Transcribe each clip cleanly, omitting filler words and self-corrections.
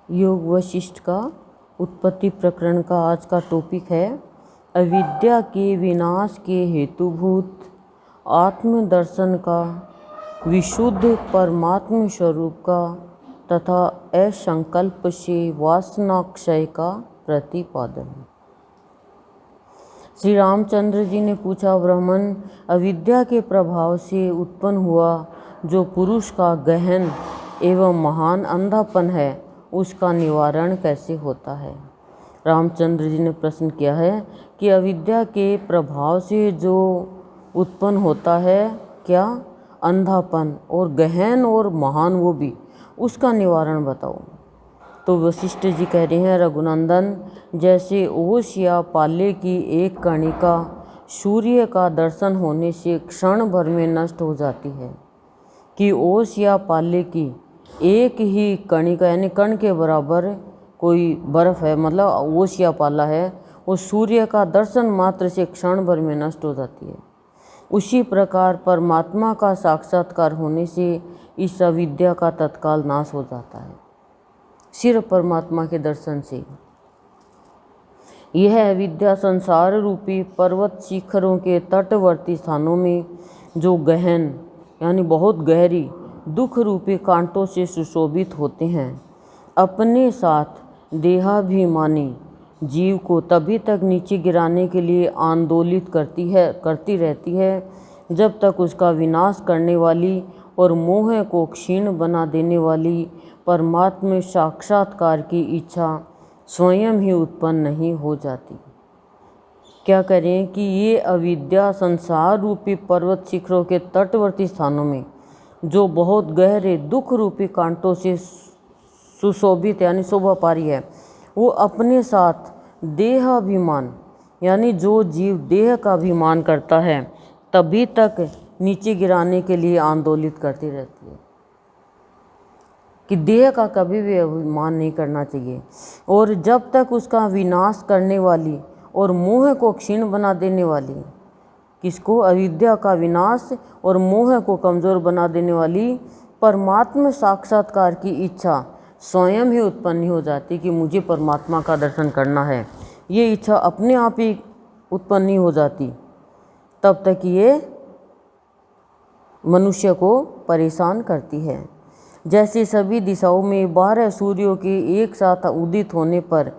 योग वशिष्ठ का उत्पत्ति प्रकरण का आज का टॉपिक है अविद्या के विनाश के हेतुभूत आत्मदर्शन का, विशुद्ध परमात्म स्वरूप का तथा असंकल्प से वासनाक्षय का प्रतिपादन। श्री रामचंद्र जी ने पूछा, ब्राह्मण, अविद्या के प्रभाव से उत्पन्न हुआ जो पुरुष का गहन एवं महान अंधापन है, उसका निवारण कैसे होता है? रामचंद्र जी ने प्रश्न किया है कि अविद्या के प्रभाव से जो उत्पन्न होता है क्या? अंधापन, और गहन और महान वो भी, उसका निवारण बताओ। तो वशिष्ठ जी कह रहे हैं, रघुनंदन, जैसे ओस या पाले की एक कणिका सूर्य का दर्शन होने से क्षण भर में नष्ट हो जाती है, कि ओस या पाले की एक ही कणिका यानी कण के बराबर कोई बर्फ है, मतलब ओस या पाला है, वो सूर्य का दर्शन मात्र से क्षण भर में नष्ट हो जाती है। उसी प्रकार परमात्मा का साक्षात्कार होने से इस अविद्या का तत्काल नाश हो जाता है, सिर्फ परमात्मा के दर्शन से। यह अविद्या संसार रूपी पर्वत शिखरों के तटवर्ती स्थानों में जो गहन यानी बहुत गहरी दुख रूपी कांटों से सुशोभित होते हैं, अपने साथ देहाभिमानी जीव को तभी तक नीचे गिराने के लिए आंदोलित करती रहती है जब तक उसका विनाश करने वाली और मोह को क्षीण बना देने वाली परमात्मा साक्षात्कार की इच्छा स्वयं ही उत्पन्न नहीं हो जाती। क्या करें कि ये अविद्या संसार रूपी पर्वत शिखरों के तटवर्ती स्थानों में जो बहुत गहरे दुख रूपी कांटों से सुशोभित यानी शोभा पा रही है, वो अपने साथ देहाभिमान यानी जो जीव देह का अभिमान करता है तभी तक नीचे गिराने के लिए आंदोलित करती रहती है, कि देह का कभी भी अभिमान नहीं करना चाहिए। और जब तक उसका विनाश करने वाली और मोह को क्षीण बना देने वाली, किसको? अविद्या का विनाश और मोह को कमज़ोर बना देने वाली परमात्मा साक्षात्कार की इच्छा स्वयं ही उत्पन्न हो जाती कि मुझे परमात्मा का दर्शन करना है, ये इच्छा अपने आप ही उत्पन्न नहीं हो जाती, तब तक ये मनुष्य को परेशान करती है। जैसे सभी दिशाओं में 12 सूर्यों के एक साथ उदित होने पर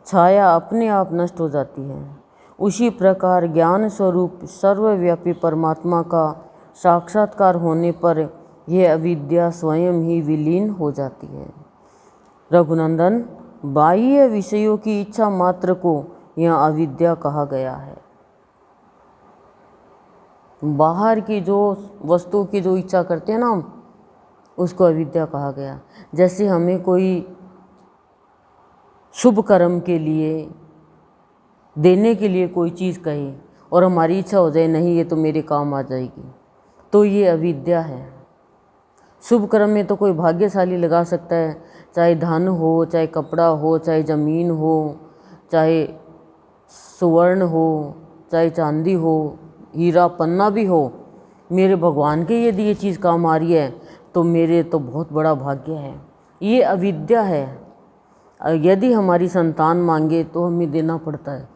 छाया अपने आप नष्ट हो जाती है, उसी प्रकार ज्ञान स्वरूप सर्वव्यापी परमात्मा का साक्षात्कार होने पर यह अविद्या स्वयं ही विलीन हो जाती है। रघुनंदन, बाह्य विषयों की इच्छा मात्र को यहाँ अविद्या कहा गया है। बाहर की जो वस्तु की जो इच्छा करते हैं ना हम, उसको अविद्या कहा गया। जैसे हमें कोई शुभ कर्म के लिए देने के लिए कोई चीज़ कहे और हमारी इच्छा हो जाए, नहीं ये तो मेरे काम आ जाएगी, तो ये अविद्या है। शुभ कर्म में तो कोई भाग्यशाली लगा सकता है, चाहे धन हो, चाहे कपड़ा हो, चाहे ज़मीन हो, चाहे सुवर्ण हो, चाहे चांदी हो, हीरा पन्ना भी हो, मेरे भगवान के यदि ये चीज़ काम आ रही है तो मेरे तो बहुत बड़ा भाग्य है। ये अविद्या है। यदि हमारी संतान मांगे तो हमें देना पड़ता है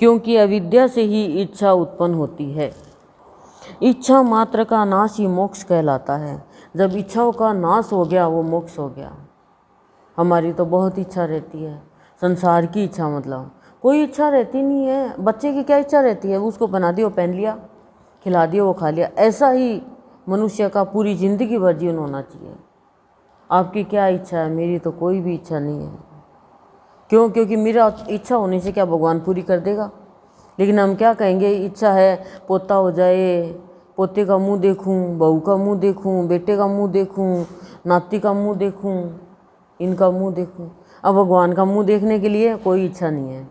क्योंकि अविद्या से ही इच्छा उत्पन्न होती है। इच्छा मात्र का नाश ही मोक्ष कहलाता है। जब इच्छाओं का नाश हो गया वो मोक्ष हो गया। हमारी तो बहुत इच्छा रहती है, संसार की इच्छा, मतलब कोई इच्छा रहती नहीं है। बच्चे की क्या इच्छा रहती है? वो उसको बना दिया, वो पहन लिया, खिला दिया, वो खा लिया। ऐसा ही मनुष्य का पूरी ज़िंदगी भर जीवन होना चाहिए। आपकी क्या इच्छा है? मेरी तो कोई भी इच्छा नहीं है। क्यों? क्योंकि मेरा इच्छा होने से क्या भगवान पूरी कर देगा? लेकिन हम क्या कहेंगे, इच्छा है पोता हो जाए, पोते का मुंह देखूं, बहू का मुंह देखूं, बेटे का मुंह देखूं, नाती का मुंह देखूं, इनका मुंह देखूं। अब भगवान का मुंह देखने के लिए कोई इच्छा नहीं है।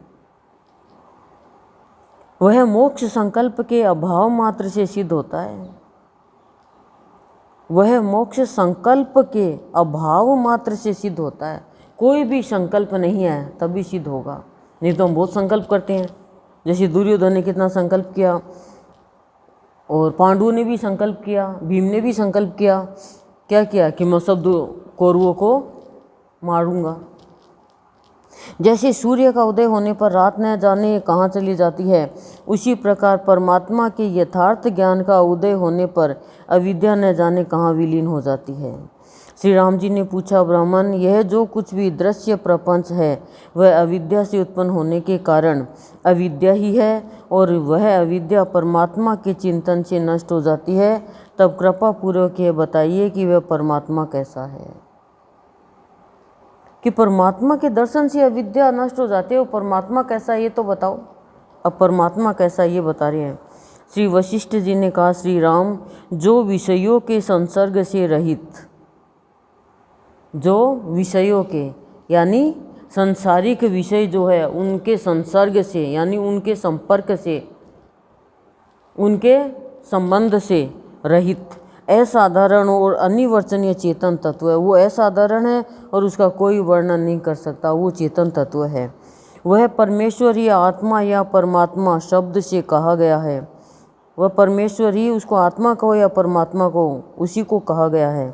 वह मोक्ष संकल्प के अभाव मात्र से सिद्ध होता है। वह मोक्ष संकल्प के अभाव मात्र से सिद्ध होता है। कोई भी संकल्प नहीं है तभी सिद्ध होगा। नहीं तो हम बहुत संकल्प करते हैं, जैसे दुर्योधन ने कितना संकल्प किया, और पांडु ने भी संकल्प किया, भीम ने भी संकल्प किया, क्या किया कि मैं सब कौरवों को मारूंगा। जैसे सूर्य का उदय होने पर रात न जाने कहाँ चली जाती है, उसी प्रकार परमात्मा के यथार्थ ज्ञान का उदय होने पर अविद्या न जाने कहाँ विलीन हो जाती है। श्री राम जी ने पूछा, ब्राह्मण, यह जो कुछ भी दृश्य प्रपंच है वह अविद्या से उत्पन्न होने के कारण अविद्या ही है, और वह अविद्या परमात्मा के चिंतन से नष्ट हो जाती है। तब कृपा पूर्वक यह बताइए कि वह परमात्मा कैसा है। कि परमात्मा के दर्शन से अविद्या नष्ट हो जाती है, वो परमात्मा कैसा है ये तो बताओ। अब परमात्मा कैसा ये बता रहे हैं। श्री वशिष्ठ जी ने कहा, श्री राम, जो विषयों के संसर्ग से रहित, जो विषयों के यानी संसारिक विषय जो है उनके संसर्ग से यानी उनके संपर्क से, उनके संबंध से रहित असाधारण और अनिवर्चनीय चेतन तत्व है। वो असाधारण है और उसका कोई वर्णन नहीं कर सकता, वो चेतन तत्व है। वह परमेश्वर ही आत्मा या परमात्मा शब्द से कहा गया है। वह परमेश्वर ही, उसको आत्मा कहो या परमात्मा को, उसी को कहा गया है।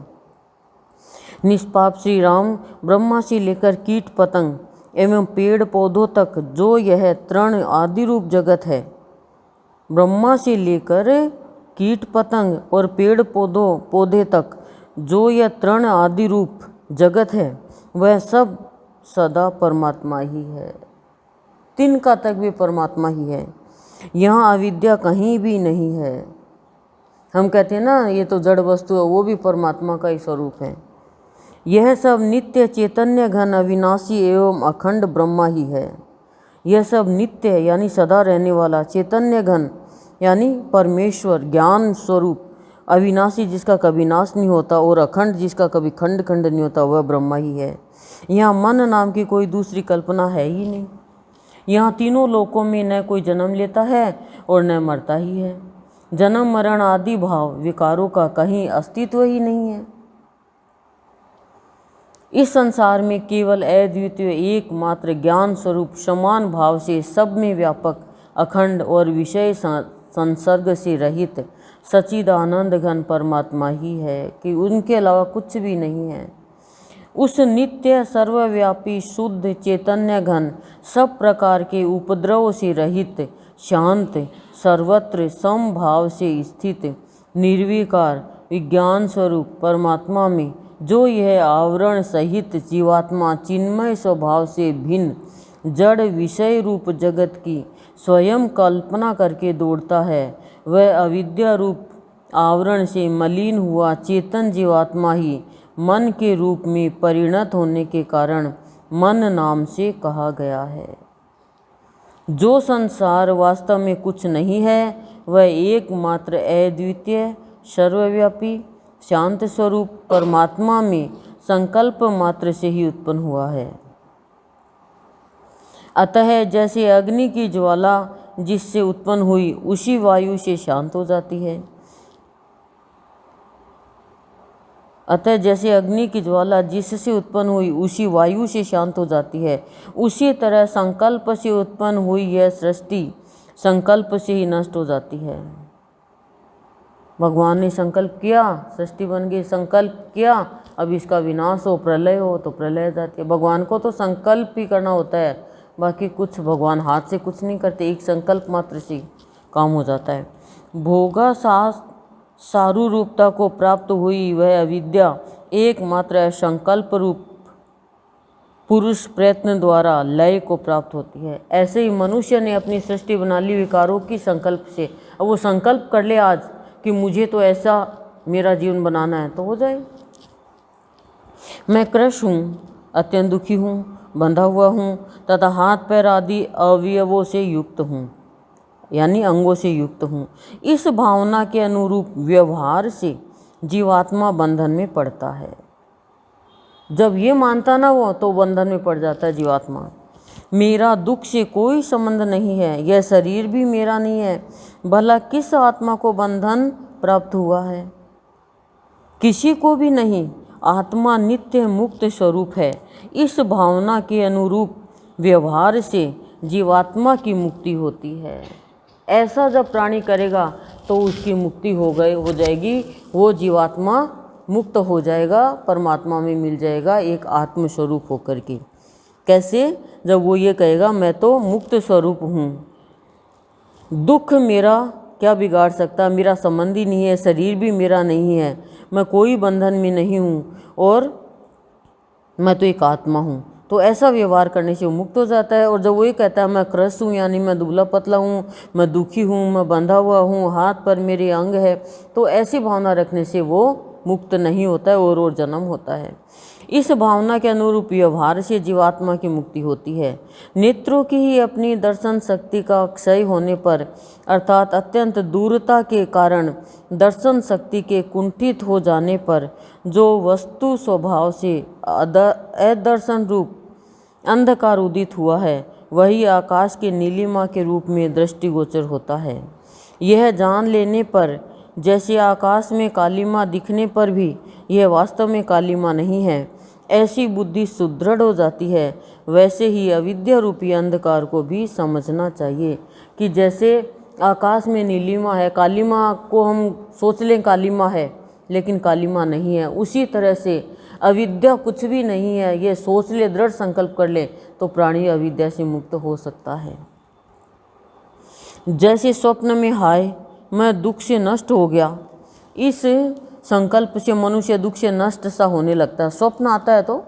निष्पाप श्री राम, ब्रह्मा से लेकर कीट पतंग एवं पेड़ पौधों तक जो यह तृण आदि रूप जगत है, ब्रह्मा से लेकर कीट पतंग और पेड़ पौधे तक जो यह तृण आदि रूप जगत है, वह सब सदा परमात्मा ही है। तिनका तक भी परमात्मा ही है। यहाँ अविद्या कहीं भी नहीं है। हम कहते हैं ना ये तो जड़ वस्तु है, वो भी परमात्मा का ही स्वरूप है। यह सब नित्य चैतन्य घन अविनाशी एवं अखंड ब्रह्मा ही है। यह सब नित्य यानी सदा रहने वाला, चैतन्य घन यानी परमेश्वर ज्ञान स्वरूप, अविनाशी जिसका कभी नाश नहीं होता और अखंड जिसका कभी खंड खंड नहीं होता, वह ब्रह्मा ही है। यहाँ मन नाम की कोई दूसरी कल्पना है ही नहीं। यहाँ तीनों लोकों में न कोई जन्म लेता है और न मरता ही है। जन्म मरण आदि भाव विकारों का कहीं अस्तित्व ही नहीं है। इस संसार में केवल अद्वितीय एकमात्र ज्ञान स्वरूप समान भाव से सब में व्यापक अखंड और विषय संसर्ग से रहित सच्चिदानंद घन परमात्मा ही है, कि उनके अलावा कुछ भी नहीं है। उस नित्य सर्वव्यापी शुद्ध चैतन्य घन सब प्रकार के उपद्रव से रहित शांत सर्वत्र समभाव से स्थित निर्विकार विज्ञान स्वरूप परमात्मा में जो यह आवरण सहित जीवात्मा चिन्मय स्वभाव से भिन्न जड़ विषय रूप जगत की स्वयं कल्पना करके दौड़ता है, वह अविद्या रूप आवरण से मलिन हुआ चेतन जीवात्मा ही मन के रूप में परिणत होने के कारण मन नाम से कहा गया है। जो संसार वास्तव में कुछ नहीं है, वह एकमात्र अद्वितीय सर्वव्यापी शांत स्वरूप परमात्मा में संकल्प मात्र से ही उत्पन्न हुआ है। अतः जैसे अग्नि की ज्वाला जिससे उत्पन्न हुई उसी वायु से शांत हो जाती है, अतः जैसे अग्नि की ज्वाला जिससे उत्पन्न हुई उसी वायु से शांत हो जाती है, उसी तरह संकल्प से उत्पन्न हुई यह सृष्टि संकल्प से ही नष्ट हो जाती है। भगवान ने संकल्प किया, सृष्टि बन गई, संकल्प किया अब इसका विनाश हो, प्रलय हो, तो प्रलय जाती है। भगवान को तो संकल्प ही करना होता है, बाकी कुछ भगवान हाथ से कुछ नहीं करते, एक संकल्प मात्र से काम हो जाता है। भोगा सारू रूपता को प्राप्त हुई वह अविद्या एकमात्र संकल्प रूप पुरुष प्रयत्न द्वारा लय को प्राप्त होती है। ऐसे ही मनुष्य ने अपनी सृष्टि बना ली विकारों की संकल्प से। अब वो संकल्प कर ले आज कि मुझे तो ऐसा मेरा जीवन बनाना है, तो हो जाए। मैं क्रश हूँ, अत्यंत दुखी हूँ, बंधा हुआ हूँ तथा हाथ पैर आदि अवयवों से युक्त हूँ यानी अंगों से युक्त हूँ। इस भावना के अनुरूप व्यवहार से जीवात्मा बंधन में पड़ता है। जब ये मानता ना वो तो बंधन में पड़ जाता है जीवात्मा। मेरा दुख से कोई संबंध नहीं है, यह शरीर भी मेरा नहीं है, भला किस आत्मा को बंधन प्राप्त हुआ है? किसी को भी नहीं। आत्मा नित्य मुक्त स्वरूप है। इस भावना के अनुरूप व्यवहार से जीवात्मा की मुक्ति होती है। ऐसा जब प्राणी करेगा तो उसकी मुक्ति हो जाएगी, वो जीवात्मा मुक्त हो जाएगा, परमात्मा में मिल जाएगा एक आत्मस्वरूप होकर के। कैसे? जब वो ये कहेगा मैं तो मुक्त स्वरूप हूँ, दुख मेरा क्या बिगाड़ सकता, मेरा संबंधी नहीं है, शरीर भी मेरा नहीं है, मैं कोई बंधन में नहीं हूँ और मैं तो एक आत्मा हूँ। तो ऐसा व्यवहार करने से वो मुक्त हो जाता है। और जब वो ये कहता है मैं क्रस्त हूँ, यानी मैं दुबला पतला हूँ, मैं दुखी हूँ, मैं बंधा हुआ हूँ, हाथ पर मेरे अंग है, तो ऐसी भावना रखने से वो मुक्त नहीं होता है और जन्म होता है। इस भावना के अनुरूप व्यवहार से जीवात्मा की मुक्ति होती है। नेत्रों की ही अपनी दर्शन शक्ति का क्षय होने पर, अर्थात अत्यंत दूरता के कारण दर्शन शक्ति के कुंठित हो जाने पर, जो वस्तु स्वभाव से अदर्शन रूप अंधकार उदित हुआ है, वही आकाश के नीलिमा के रूप में दृष्टिगोचर होता है। यह जान लेने पर, जैसे आकाश में कालीमा दिखने पर भी यह वास्तव में कालीमा नहीं है, ऐसी बुद्धि सुदृढ़ हो जाती है, वैसे ही अविद्या रूपी अंधकार को भी समझना चाहिए कि जैसे आकाश में नीलिमा है, कालीमा को हम सोच लें कालीमा है लेकिन कालीमा नहीं है, उसी तरह से अविद्या कुछ भी नहीं है, ये सोच ले, दृढ़ संकल्प कर ले तो प्राणी अविद्या से मुक्त हो सकता है। जैसे स्वप्न में हाय मैं दुख से नष्ट हो गया, इस संकल्प से मनुष्य दुख से नष्ट सा होने लगता है। स्वप्न आता है तो,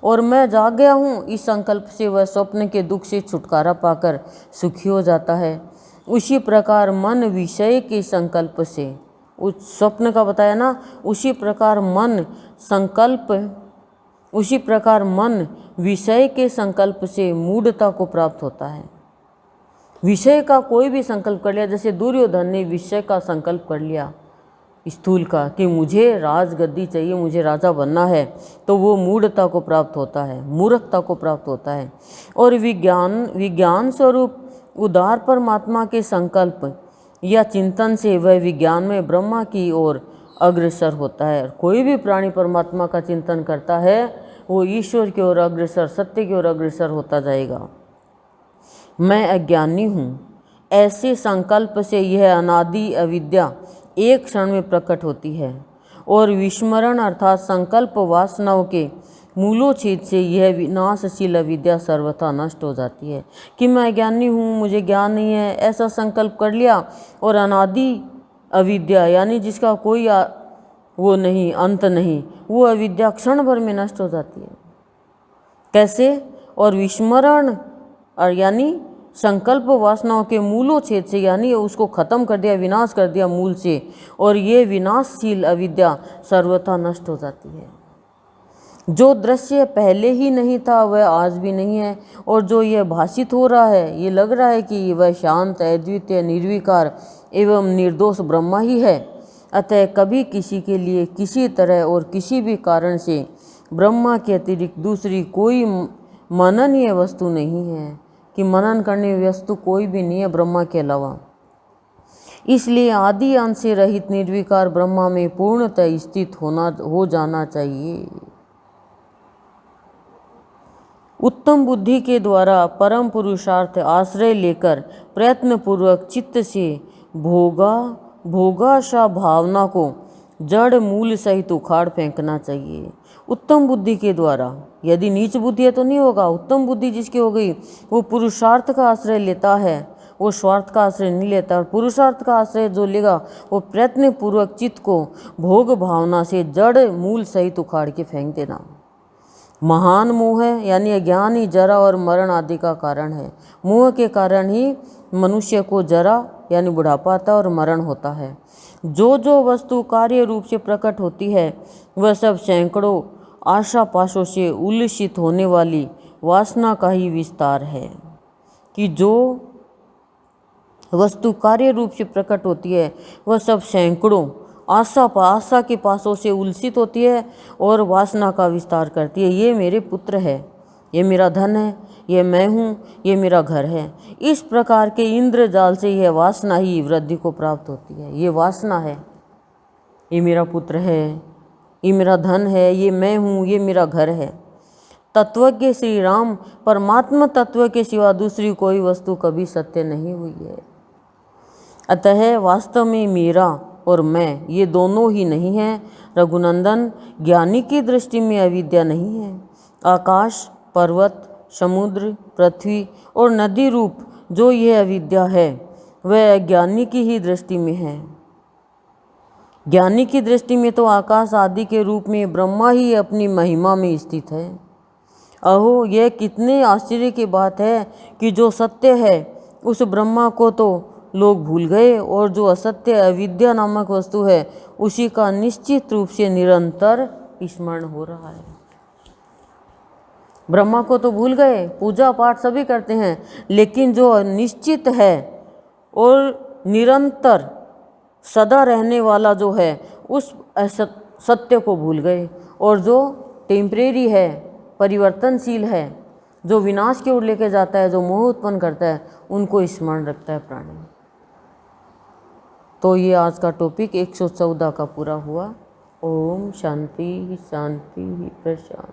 और मैं जाग गया हूँ, इस संकल्प से वह स्वप्न के दुख से छुटकारा पाकर सुखी हो जाता है। उसी प्रकार मन विषय के संकल्प से, उस स्वप्न का बताया ना, उसी प्रकार मन विषय के संकल्प से मूढ़ता को प्राप्त होता है। विषय का कोई भी संकल्प कर लिया, जैसे दुर्योधन ने विषय का संकल्प कर लिया स्थूल का कि मुझे राजगद्दी चाहिए, मुझे राजा बनना है, तो वो मूढ़ता को प्राप्त होता है, मूर्खता को प्राप्त होता है। और विज्ञान स्वरूप उदार परमात्मा के संकल्प या चिंतन से वह विज्ञान में ब्रह्मा की ओर अग्रसर होता है। कोई भी प्राणी परमात्मा का चिंतन करता है वो ईश्वर की ओर अग्रसर, सत्य की ओर अग्रसर होता जाएगा। मैं अज्ञानी हूँ, ऐसे संकल्प से यह अनादि अविद्या एक क्षण में प्रकट होती है और विस्मरण अर्थात संकल्प वासनाओं के मूलोच्छेद से यह विनाशशील अविद्या सर्वथा नष्ट हो जाती है। कि मैं अज्ञानी हूँ, मुझे ज्ञान नहीं है, ऐसा संकल्प कर लिया और अनादि अविद्या यानी जिसका कोई वो नहीं, अंत नहीं, वो अविद्या क्षण भर में नष्ट हो जाती है। कैसे? और विस्मरण और यानी संकल्प वासनाओं के मूलोच्छेद से, यानी उसको खत्म कर दिया, विनाश कर दिया मूल से, और ये विनाशशील अविद्या सर्वथा नष्ट हो जाती है। जो दृश्य पहले ही नहीं था वह आज भी नहीं है, और जो यह भाषित हो रहा है, ये लग रहा है कि वह शांत, अद्वितीय, निर्विकार एवं निर्दोष ब्रह्मा ही है। अतः कभी किसी के लिए किसी तरह और किसी भी कारण से ब्रह्मा के अतिरिक्त दूसरी कोई मननीय वस्तु नहीं है, कि मनन करने वस्तु कोई भी नहीं है ब्रह्मा के अलावा। इसलिए आदि अंत से रहित निर्विकार ब्रह्मा में पूर्णतः स्थित हो जाना चाहिए। उत्तम बुद्धि के द्वारा परम पुरुषार्थ आश्रय लेकर प्रयत्न पूर्वक चित्त से भोगाशा भावना को जड़ मूल सहित उखाड़ फेंकना चाहिए। उत्तम बुद्धि के द्वारा, यदि नीच बुद्धि है तो नहीं होगा। उत्तम बुद्धि जिसकी हो गई वो पुरुषार्थ का आश्रय लेता है, वो स्वार्थ का आश्रय नहीं लेता। और पुरुषार्थ का आश्रय जो लेगा वो प्रयत्न पूर्वक चित्त को भोग भावना से जड़ मूल सहित उखाड़ के फेंक देना। महान मोह है, यानी अज्ञान ही जरा और मरण आदि का कारण है। मोह के कारण ही मनुष्य को जरा यानी बुढ़ापा आता है और मरण होता है। जो वस्तु कार्य रूप से प्रकट होती है वह सब सैकड़ों आशा पाशों से उल्लसित होने वाली वासना का ही विस्तार है। कि जो वस्तु कार्य रूप से प्रकट होती है वह सब सैकड़ों आशा के पासों से उल्सित होती है और वासना का विस्तार करती है। ये मेरे पुत्र है, ये मेरा धन है, ये मैं हूँ, ये मेरा घर है। इस प्रकार के इंद्रजाल से यह वासना ही वृद्धि को प्राप्त होती है। ये वासना है, ये मेरा पुत्र है, ये मेरा धन है, ये मैं हूँ, ये मेरा घर है। तत्वज्ञ श्री राम परमात्मा तत्व के सिवा दूसरी कोई वस्तु कभी सत्य नहीं हुई है। अतः वास्तव में मेरा और मैं ये दोनों ही नहीं हैं। रघुनंदन, ज्ञानी की दृष्टि में अविद्या नहीं है। आकाश, पर्वत, समुद्र, पृथ्वी और नदी रूप जो यह अविद्या है वह अज्ञानी की ही दृष्टि में है। ज्ञानी की दृष्टि में तो आकाश आदि के रूप में ब्रह्मा ही अपनी महिमा में स्थित है। अहो, यह कितने आश्चर्य की बात है कि जो सत्य है उस ब्रह्मा को तो लोग भूल गए और जो असत्य अविद्या नामक वस्तु है उसी का निश्चित रूप से निरंतर स्मरण हो रहा है। ब्रह्मा को तो भूल गए, पूजा पाठ सभी करते हैं, लेकिन जो निश्चित है और निरंतर सदा रहने वाला जो है उस सत्य को भूल गए। और जो टेम्परेरी है, परिवर्तनशील है, जो विनाश की ओर लेके जाता है, जो मोह उत्पन्न करता है, उनको स्मरण रखता है प्राणी। तो ये आज का टॉपिक 114 का पूरा हुआ। ओम शांति शांति प्रशांति।